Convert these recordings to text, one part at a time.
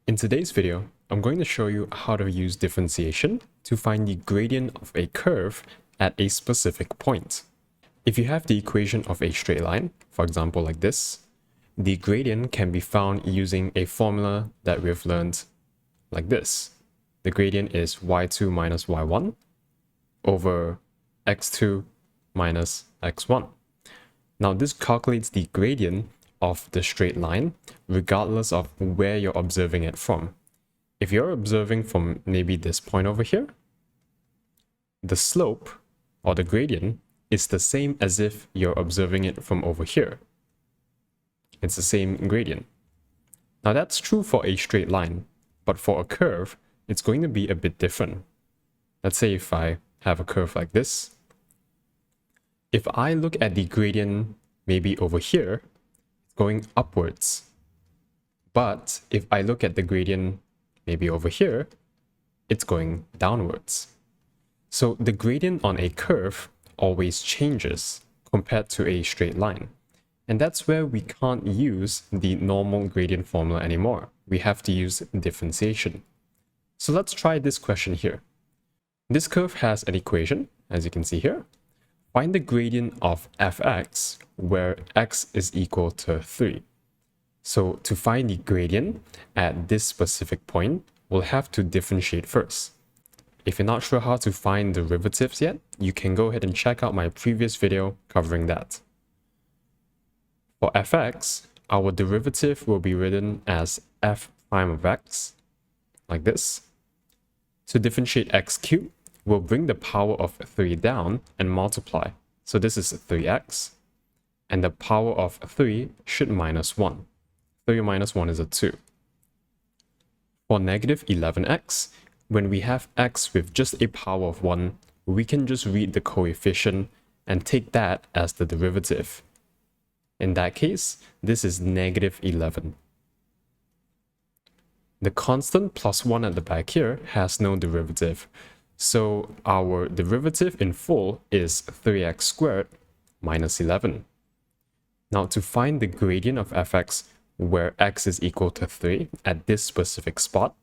In today's video, I'm going to show you how to use differentiation to find the gradient of a curve at a specific point. If you have the equation of a straight line, for example like this, the gradient can be found using a formula that we've learned like this. The gradient is y2 minus y1 over x2 minus x1. Now this calculates the gradient of the straight line regardless of where you're observing it from. If you're observing from maybe this point over here, the slope or the gradient is the same as if you're observing it from over here. It's the same gradient. Now that's true for a straight line, but for a curve, it's going to be a bit different. Let's say if I have a curve like this. If I look at the gradient maybe over here, it's going upwards. But if I look at the gradient maybe over here, it's going downwards. So the gradient on a curve always changes compared to a straight line. And that's where we can't use the normal gradient formula anymore. We have to use differentiation. So let's try this question here. This curve has an equation, as you can see here. Find the gradient of fx where x is equal to 3. So to find the gradient at this specific point, we'll have to differentiate first. If you're not sure how to find derivatives yet, you can go ahead and check out my previous video covering that. For fx, our derivative will be written as f prime of x, like this. To differentiate x cubed, we'll bring the power of 3 down and multiply. So this is 3x, and the power of 3 should minus 1. 3 minus 1 is a 2. For negative 11x, when we have x with just a power of 1, we can just read the coefficient and take that as the derivative. In that case, this is negative 11. The constant plus 1 at the back here has no derivative. So our derivative in full is 3x squared minus 11. Now to find the gradient of fx where x is equal to 3 at this specific spot,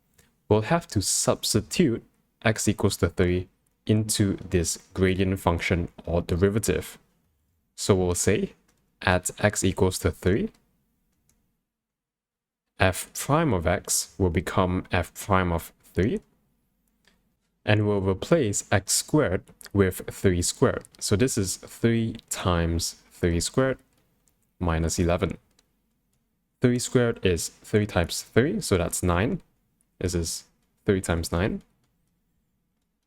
we'll have to substitute x equals to 3 into this gradient function or derivative. So we'll say at x equals to 3, f prime of x will become f prime of 3, and we'll replace x squared with 3 squared. So this is 3 times 3 squared minus 11. 3 squared is 3 times 3, so that's 9. This is 3 times 9.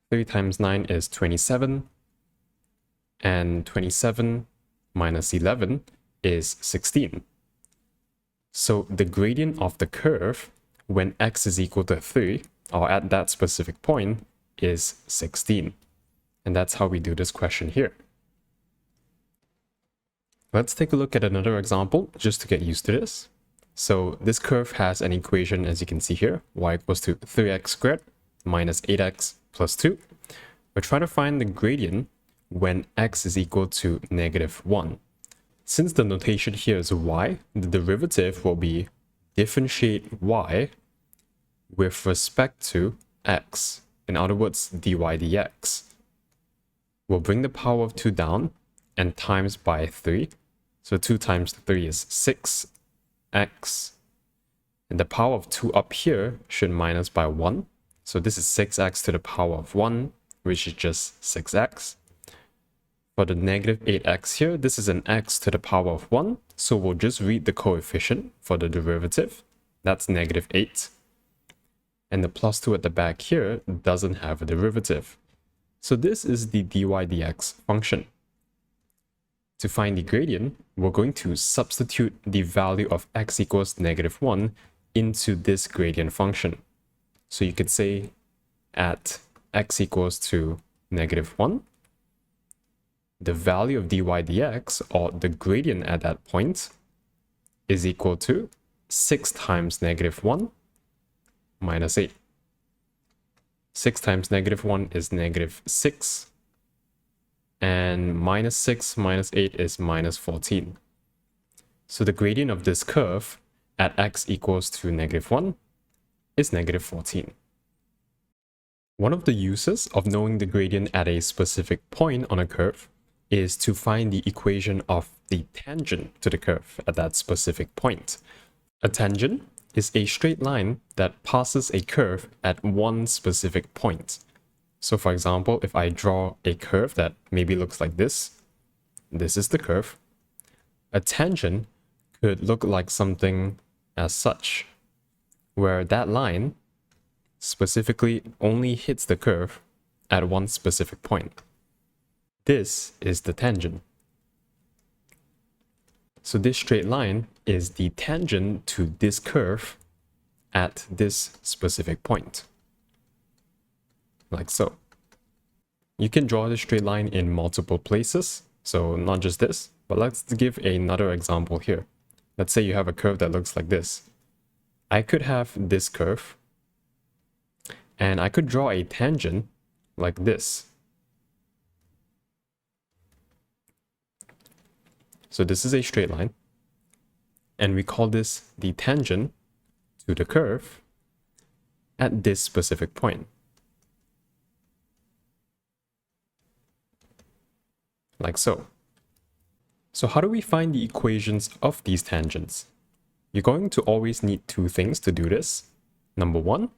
3 times 9 is 27. And 27 minus 11 is 16. So the gradient of the curve when x is equal to 3, or at that specific point, is 16. And that's how we do this question here. Let's take a look at another example just to get used to this. So this curve has an equation, as you can see here, y equals to 3x squared minus 8x plus 2. We're trying to find the gradient when x is equal to negative 1. Since the notation here is y, the derivative will be differentiate y with respect to x. In other words, dy dx. We'll bring the power of 2 down and times by 3. So 2 times 3 is 6x. And the power of 2 up here should minus by 1. So this is 6x to the power of 1, which is just 6x. For the negative 8x here, this is an x to the power of 1. So we'll just read the coefficient for the derivative. That's negative 8. And the plus 2 at the back here doesn't have a derivative. So this is the dy dx function. To find the gradient, we're going to substitute the value of x equals negative 1 into this gradient function. So you could say at x equals to negative 1, the value of dy dx, or the gradient at that point, is equal to 6 times negative 1 minus 8. 6 times negative 1 is negative 6. And minus 6 minus 8 is minus 14. So the gradient of this curve at x equals to negative 1 is negative 14. One of the uses of knowing the gradient at a specific point on a curve is to find the equation of the tangent to the curve at that specific point. A tangent is a straight line that passes a curve at one specific point. So for example, if I draw a curve that maybe looks like this is the curve. A tangent could look like something as such, where that line specifically only hits the curve at one specific point. This is the tangent. So this straight line is the tangent to this curve at this specific point, like so. You can draw this straight line in multiple places, so not just this, but let's give another example here. Let's say you have a curve that looks like this. I could have this curve, and I could draw a tangent like this. So this is a straight line, and we call this the tangent to the curve at this specific point. Like so. So how do we find the equations of these tangents? You're going to always need two things to do this. Number one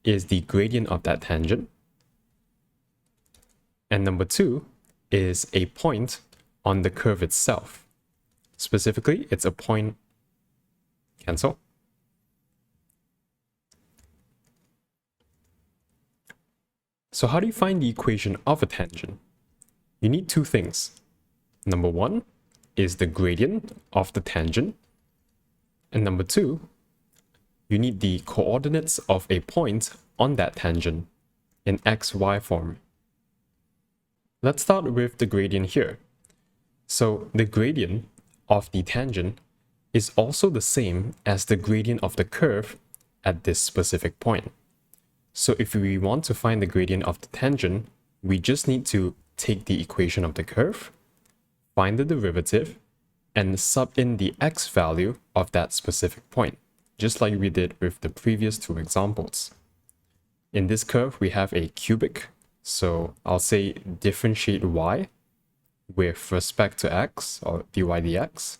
is the gradient of that tangent. And number two is a point on the curve itself. Specifically, it's a point, cancel. So how do you find the equation of a tangent? You need two things. Number one is the gradient of the tangent. And number two, you need the coordinates of a point on that tangent in xy form. Let's start with the gradient here. So the gradient of the tangent is also the same as the gradient of the curve at this specific point. So if we want to find the gradient of the tangent, we just need to take the equation of the curve, find the derivative, and sub in the x value of that specific point, just like we did with the previous two examples. In this curve, we have a cubic, so I'll say differentiate y with respect to x, or dy dx.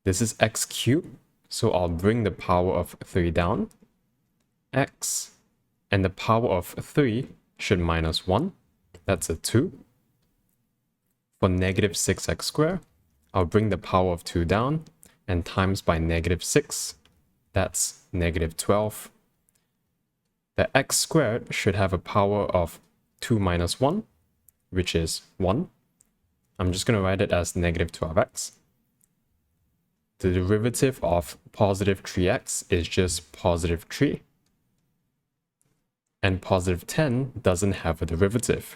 This is x cubed, so I'll bring the power of 3 down, x, and the power of 3 should minus 1, that's a 2. For negative 6x squared, I'll bring the power of 2 down, and times by negative 6, that's negative 12. The x squared should have a power of 2 minus 1, which is 1. I'm just going to write it as negative 12x. The derivative of positive 3x is just positive 3. And positive 10 doesn't have a derivative.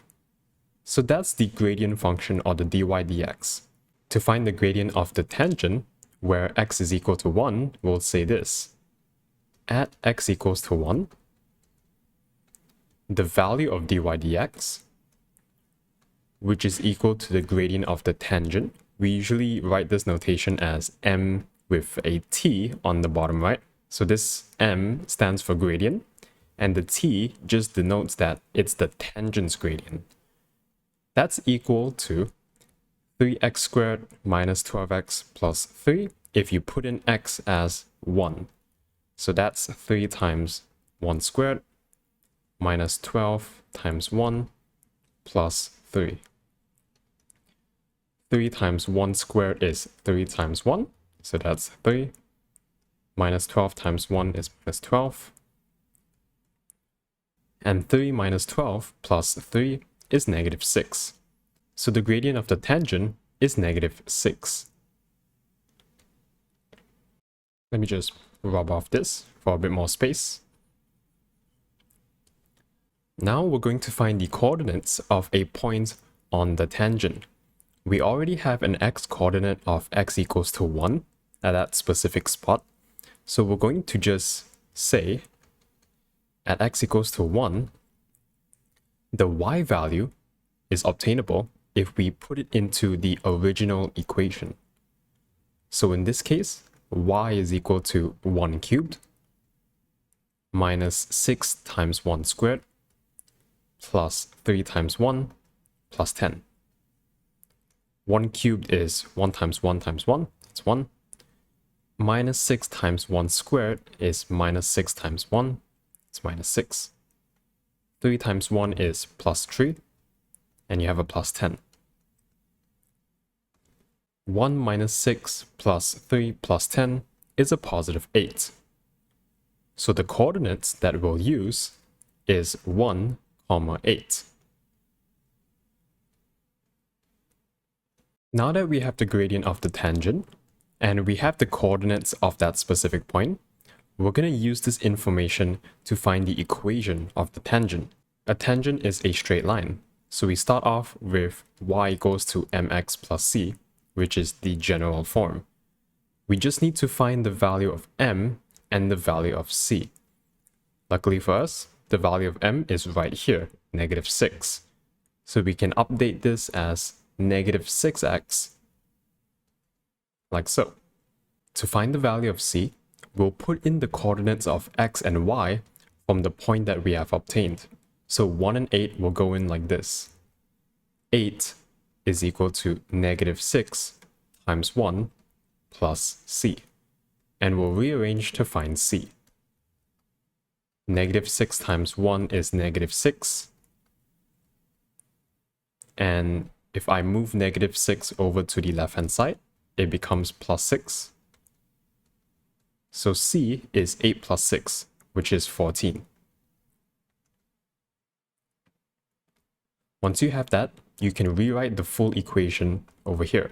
So that's the gradient function, or the dy dx. To find the gradient of the tangent, where x is equal to 1, we'll say this. At x equals to 1, the value of dy dx, which is equal to the gradient of the tangent. We usually write this notation as m with a t on the bottom right. So this m stands for gradient, and the t just denotes that it's the tangent's gradient. That's equal to 3x squared minus 12x plus 3 if you put in x as 1. So that's 3 times 1 squared minus 12 times 1 plus 3. 3 times 1 squared is 3 times 1, so that's 3. Minus 12 times 1 is plus 12. And 3 minus 12 plus 3 is negative 6. So the gradient of the tangent is negative 6. Let me just rub off this for a bit more space. Now we're going to find the coordinates of a point on the tangent. We already have an x-coordinate of x equals to 1 at that specific spot. So we're going to just say at x equals to 1, the y value is obtainable if we put it into the original equation. So in this case, y is equal to 1 cubed minus 6 times 1 squared plus 3 times 1 plus 10. 1 cubed is 1 times 1 times 1, that's 1. Minus 6 times 1 squared is minus 6 times 1, it's minus 6. 3 times 1 is plus 3, and you have a plus 10. 1 minus 6 plus 3 plus 10 is a positive 8. So the coordinates that we'll use is 1, 8. Now that we have the gradient of the tangent, and we have the coordinates of that specific point, we're going to use this information to find the equation of the tangent. A tangent is a straight line, so we start off with y equals to mx plus c, which is the general form. We just need to find the value of m and the value of c. Luckily for us, the value of m is right here, negative 6. So we can update this as negative 6x, like so. To find the value of c, we'll put in the coordinates of x and y from the point that we have obtained. So 1 and 8 will go in like this. 8 is equal to negative 6 times 1 plus c. And we'll rearrange to find c. Negative 6 times 1 is negative 6. And if I move negative 6 over to the left-hand side, it becomes plus 6. So c is 8 plus 6, which is 14. Once you have that, you can rewrite the full equation over here.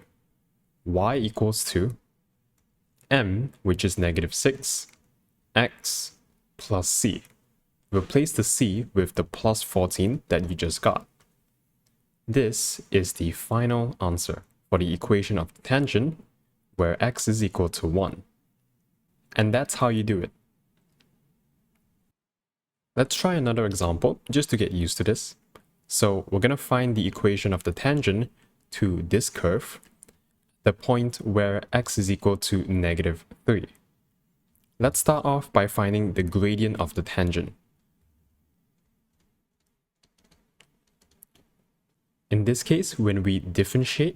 Y equals to m, which is negative 6, x plus c. Replace the c with the plus 14 that you just got. This is the final answer for the equation of the tangent, where x is equal to 1. And that's how you do it. Let's try another example, just to get used to this. So we're going to find the equation of the tangent to this curve, the point where x is equal to negative 3. Let's start off by finding the gradient of the tangent. In this case, when we differentiate,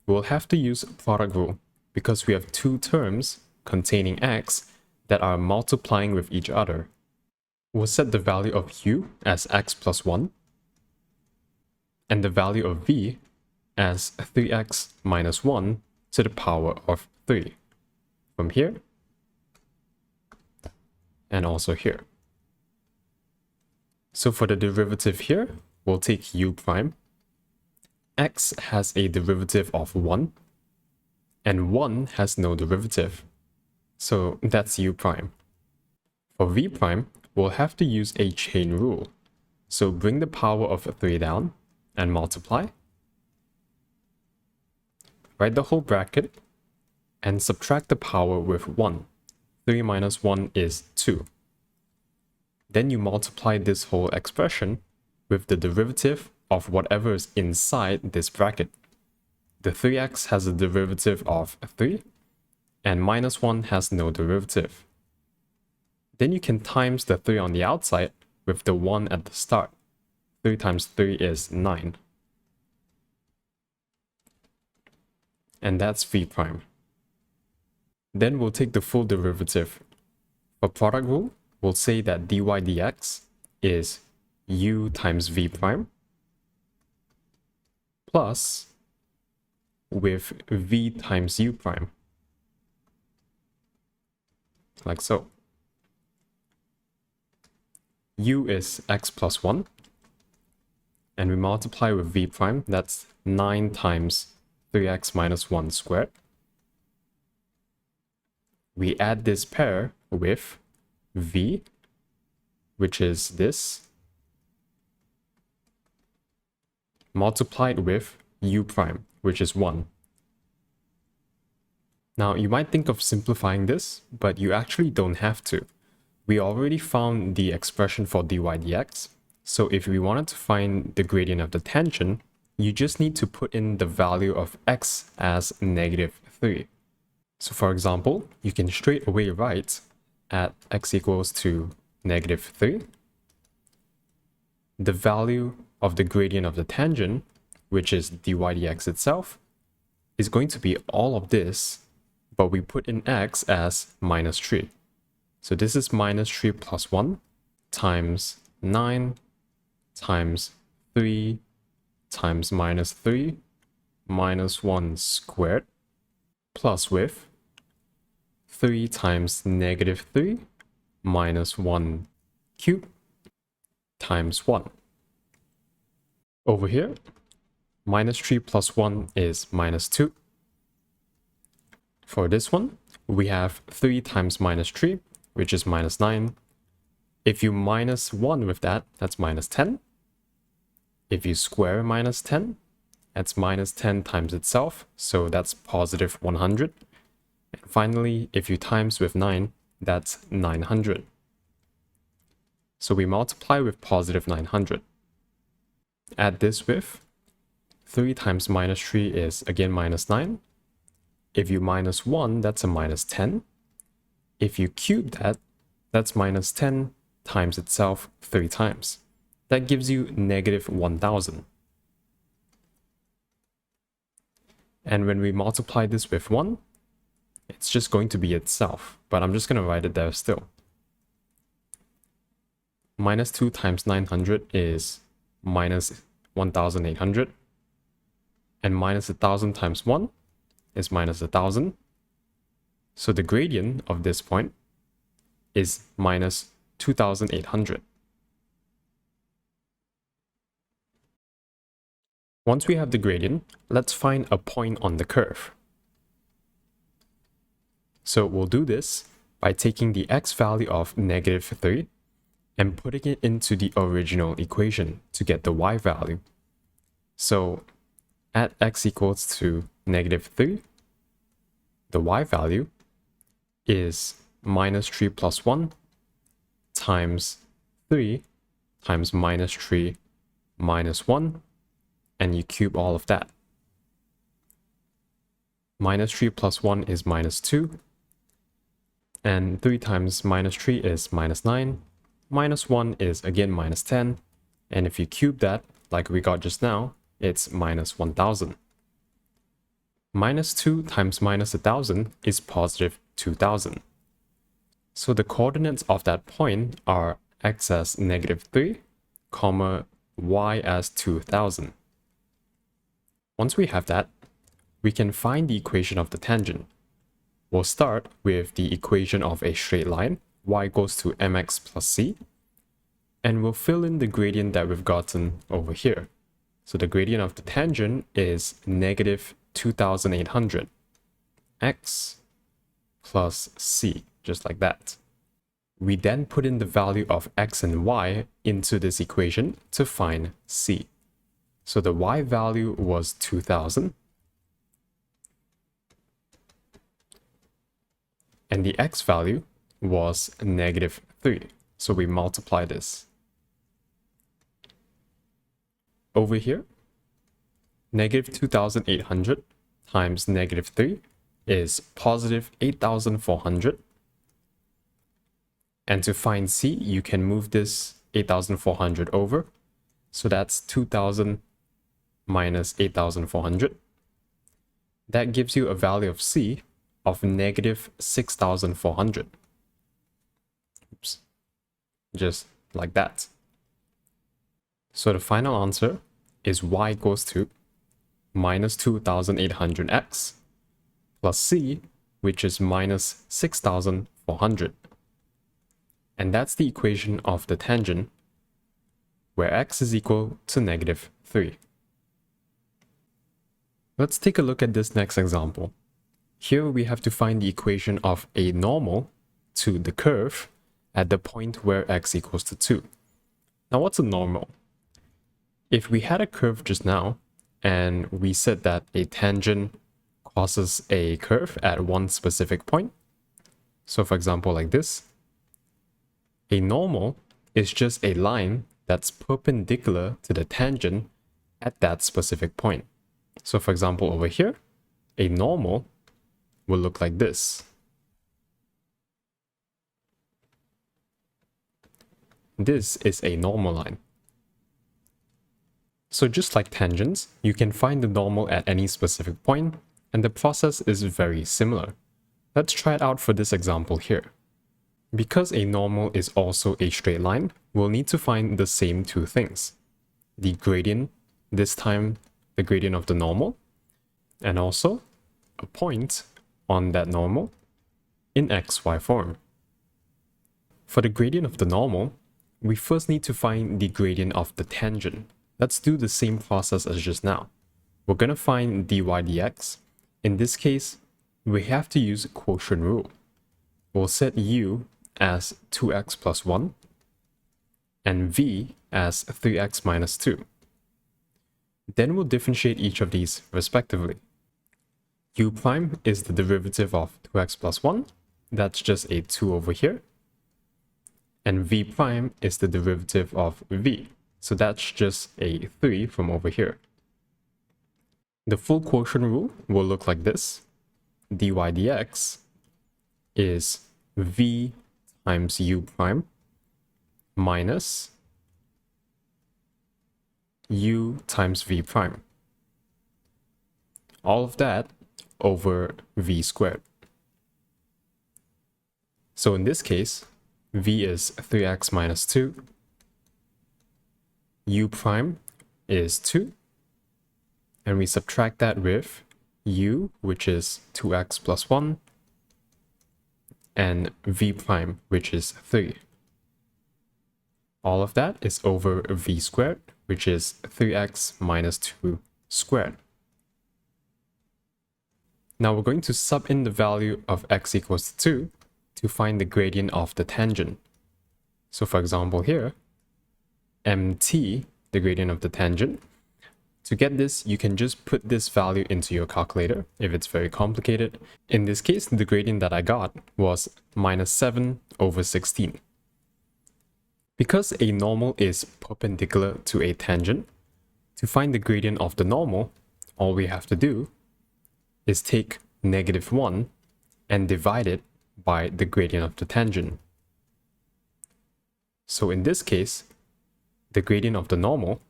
we'll have to use product rule because we have two terms containing x that are multiplying with each other. We'll set the value of u as x plus 1 and the value of v as 3x minus 1 to the power of 3 from here and also here. So for the derivative here, we'll take u prime. X has a derivative of 1 and 1 has no derivative. So that's u prime. For v prime, we'll have to use a chain rule. So bring the power of 3 down and multiply. Write the whole bracket and subtract the power with 1. 3 minus 1 is 2. Then you multiply this whole expression with the derivative of whatever is inside this bracket. The 3x has a derivative of 3, and minus 1 has no derivative. Then you can times the 3 on the outside with the 1 at the start. 3 times 3 is 9. And that's v prime. Then we'll take the full derivative. For product rule, we'll say that dy dx is u times v prime plus with v times u prime, like so. U is x plus 1, and we multiply with v prime, that's 9 times 3x minus 1 squared. We add this pair with v, which is this, multiplied with u prime, which is 1. Now, you might think of simplifying this, but you actually don't have to. We already found the expression for dy dx, so if we wanted to find the gradient of the tangent, you just need to put in the value of x as negative 3. So for example, you can straight away write at x equals to -3. The value of the gradient of the tangent, which is dy dx itself, is going to be all of this, but we put in x as -3. So this is -3 plus 1 times 9 times 3 times -3 minus 1 squared plus with 3 times -3 minus 1 cubed times 1. Over here, -3 plus 1 is -2. For this one, we have 3 times -3, which is -9. If you minus 1 with that, that's -10. If you square -10, that's -10 times itself, so that's +100. And finally, if you times with 9, that's 900. So we multiply with +900. Add this with 3 times -3 is again -9. If you minus 1, that's a -10. If you cube that, that's -10 times itself 3 times. That gives you -1000. And when we multiply this with 1, it's just going to be itself, but I'm just going to write it there still. -2 times 900 is -1800, and -1000 times 1 is -1000. So the gradient of this point is -2800. Once we have the gradient, let's find a point on the curve. So we'll do this by taking the x value of -3 and putting it into the original equation to get the y value. So at x equals to -3, the y value is -3 plus 1 times 3 times -3 minus 1, and you cube all of that. -3 plus 1 is -2, and 3 times -3 is -9, minus 1 is again -10, and if you cube that, like we got just now, it's -1000. -2 times -1000 is +2000. So the coordinates of that point are x as -3, comma, y as 2000. Once we have that, we can find the equation of the tangent. We'll start with the equation of a straight line, y goes to mx plus c, and we'll fill in the gradient that we've gotten over here. So the gradient of the tangent is -2800, x plus c, just like that. We then put in the value of x and y into this equation to find c. So the y value was 2000, and the x value was -3. So we multiply this. Over here, -2800 times -3 is +8400. And to find c, you can move this 8400 over. So that's 2000 minus 8400. That gives you a value of c of -6400. Oops. Just like that. So the final answer is y goes to -2800x plus c, which is -6400. And that's the equation of the tangent, where x is equal to -3. Let's take a look at this next example. Here we have to find the equation of a normal to the curve at the point where x equals to 2. Now what's a normal? If we had a curve just now, and we said that a tangent crosses a curve at one specific point, so for example like this, a normal is just a line that's perpendicular to the tangent at that specific point. So for example over here, a normal will look like this. this is a normal line. So just like tangents, you can find the normal at any specific point, and the process is very similar. Let's try it out for this example here. Because a normal is also a straight line, we'll need to find the same two things. The gradient, this time the gradient of the normal, and also a point on that normal in xy form. For the gradient of the normal, we first need to find the gradient of the tangent. Let's do the same process as just now. We're going to find dy dx. In this case, we have to use quotient rule. We'll set u as 2x plus 1 and v as 3x minus 2. Then we'll differentiate each of these respectively. U prime is the derivative of 2x plus 1. That's just a 2 over here. And v prime is the derivative of v. So that's just a 3 from over here. The full quotient rule will look like this. Dy dx is v times u prime minus u times v prime. All of that over v squared. So in this case, v is 3x minus 2, u prime is 2, and we subtract that with u, which is 2x plus 1, and v prime, which is 3. All of that is over v squared, which is 3x minus 2 squared. Now we're going to sub in the value of x equals to 2 to find the gradient of the tangent. So for example here, mt, the gradient of the tangent. To get this, you can just put this value into your calculator if it's very complicated. In this case, the gradient that I got was minus 7 over 16. Because a normal is perpendicular to a tangent, to find the gradient of the normal, all we have to do is take negative 1 and divide it by the gradient of the tangent. So in this case, the gradient of the normal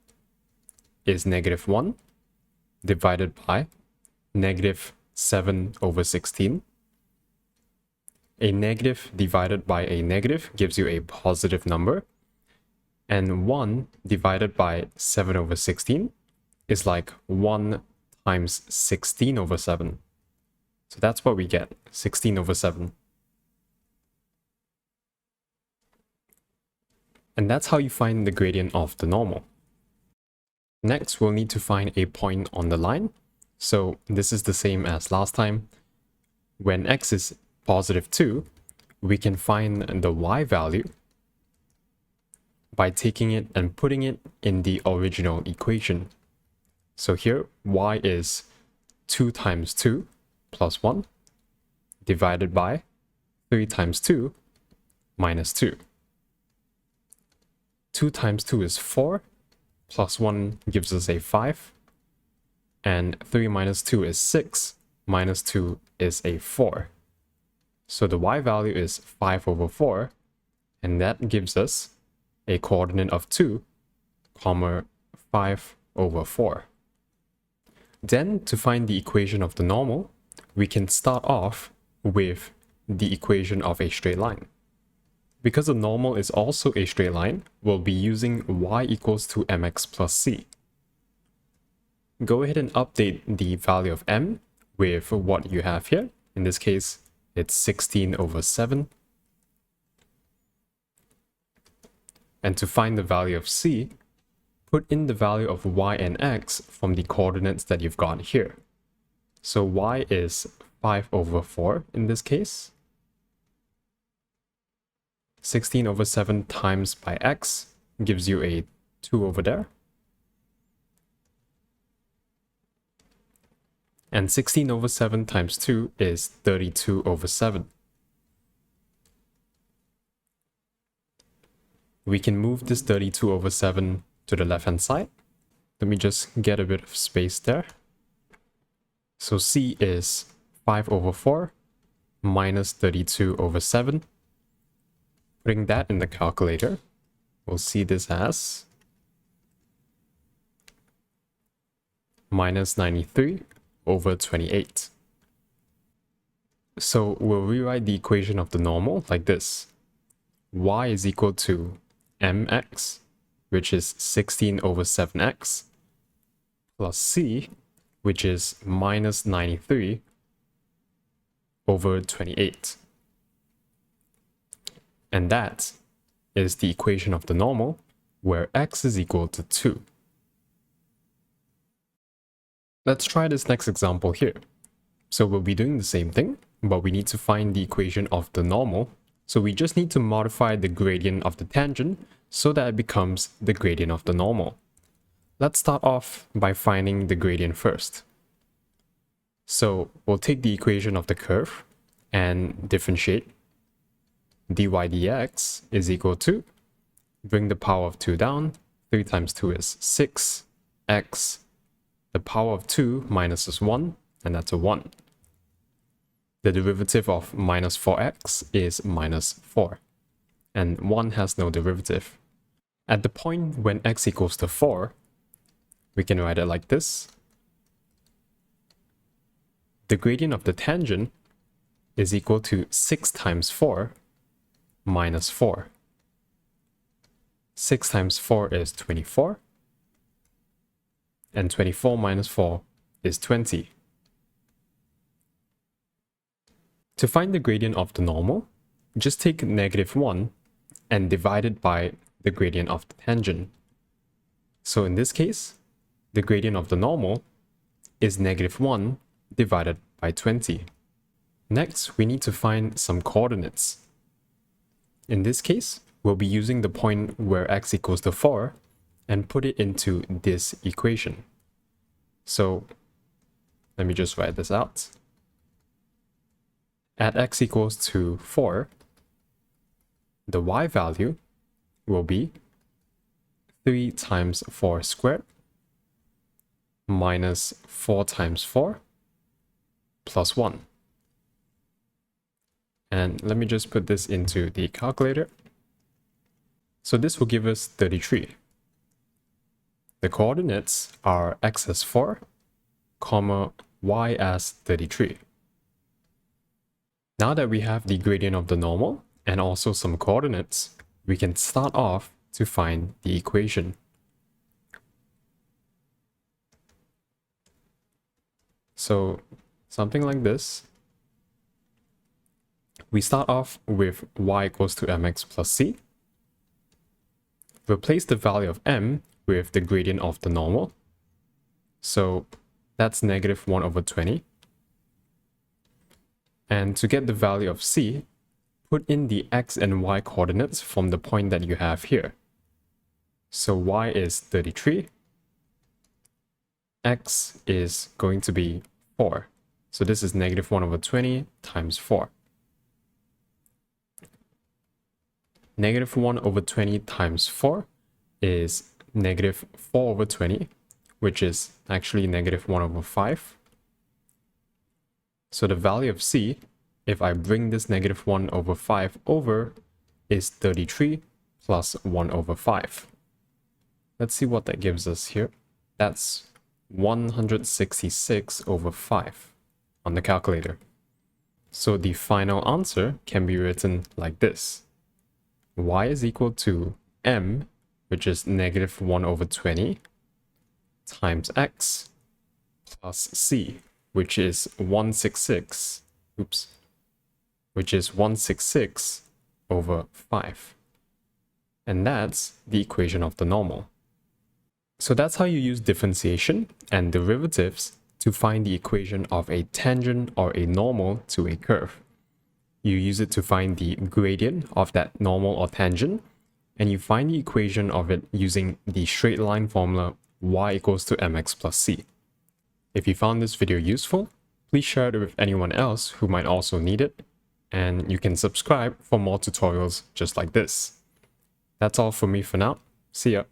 is negative 1 divided by negative 7 over 16. A negative divided by a negative gives you a positive number, and 1 divided by 7 over 16 is like 1 times 16 over 7. So that's what we get, 16 over 7. And that's how you find the gradient of the normal. Next, we'll need to find a point on the line. So this is the same as last time. When x is positive 2, we can find the y value by taking it and putting it in the original equation. So here, y is 2 times 2 plus 1 divided by 3 times 2 minus 2. 2 times 2 is 4, plus 1 gives us a 5, and 3 minus 2 is 6, minus 2 is a 4. So the y value is 5 over 4, and that gives us a coordinate of 2, comma 5 over 4. Then, to find the equation of the normal, we can start off with the equation of a straight line. Because the normal is also a straight line, we'll be using y equals to mx plus c. Go ahead and update the value of m with what you have here. In this case, it's 16 over 7. And to find the value of c, put in the value of y and x from the coordinates that you've got here. So y is 5 over 4 in this case. 16 over 7 times by x gives you a 2 over there. And 16 over 7 times 2 is 32 over 7. We can move this 32 over 7 to the left-hand side. Let me just get a bit of space there. So c is 5 over 4 minus 32 over 7. Putting that in the calculator, we'll see this as minus 93 over 28. So we'll rewrite the equation of the normal like this. Y is equal to mx, which is 16 over 7x, plus c, which is minus 93 over 28. And that is the equation of the normal, where x is equal to 2. Let's try this next example here. So we'll be doing the same thing, but we need to find the equation of the normal. So we just need to modify the gradient of the tangent so that it becomes the gradient of the normal. Let's start off by finding the gradient first. So we'll take the equation of the curve and differentiate. dy dx is equal to, bring the power of 2 down, 3 times 2 is 6, x, the power of 2 minus 1, and that's a 1. The derivative of minus 4x is minus 4, and 1 has no derivative. At the point when x equals to 4, we can write it like this. The gradient of the tangent is equal to 6 times 4 minus 4. 6 times 4 is 24, and 24 minus 4 is 20. To find the gradient of the normal, just take negative 1 and divide it by the gradient of the tangent. So in this case, the gradient of the normal is negative 1 divided by 20. Next, we need to find some coordinates. In this case, we'll be using the point where x equals to 4 and put it into this equation. So let me just write this out. At x equals to 4, the y value will be 3 times 4 squared minus 4 times 4 plus 1. And let me just put this into the calculator. So this will give us 33. The coordinates are x as 4, comma, y as 33. Now that we have the gradient of the normal and also some coordinates, we can start off to find the equation. So something like this. We start off with y equals to mx plus c. Replace the value of m with the gradient of the normal. So that's negative 1 over 20. And to get the value of c, put in the x and y coordinates from the point that you have here. So y is 33. X is going to be 4. So this is negative 1 over 20 times 4. Negative 1 over 20 times 4 is negative 4 over 20, which is actually negative 1 over 5. So the value of c, if I bring this negative 1 over 5 over, is 33 plus 1 over 5. Let's see what that gives us here. That's 166 over 5 on the calculator. So the final answer can be written like this. Y is equal to m, which is negative 1 over 20, times x, plus c, which is 166, which is 166 over 5. And that's the equation of the normal. So that's how you use differentiation and derivatives to find the equation of a tangent or a normal to a curve. You use it to find the gradient of that normal or tangent, and you find the equation of it using the straight line formula y equals to mx plus c. If you found this video useful, please share it with anyone else who might also need it, and you can subscribe for more tutorials just like this. That's all from me for now. See ya.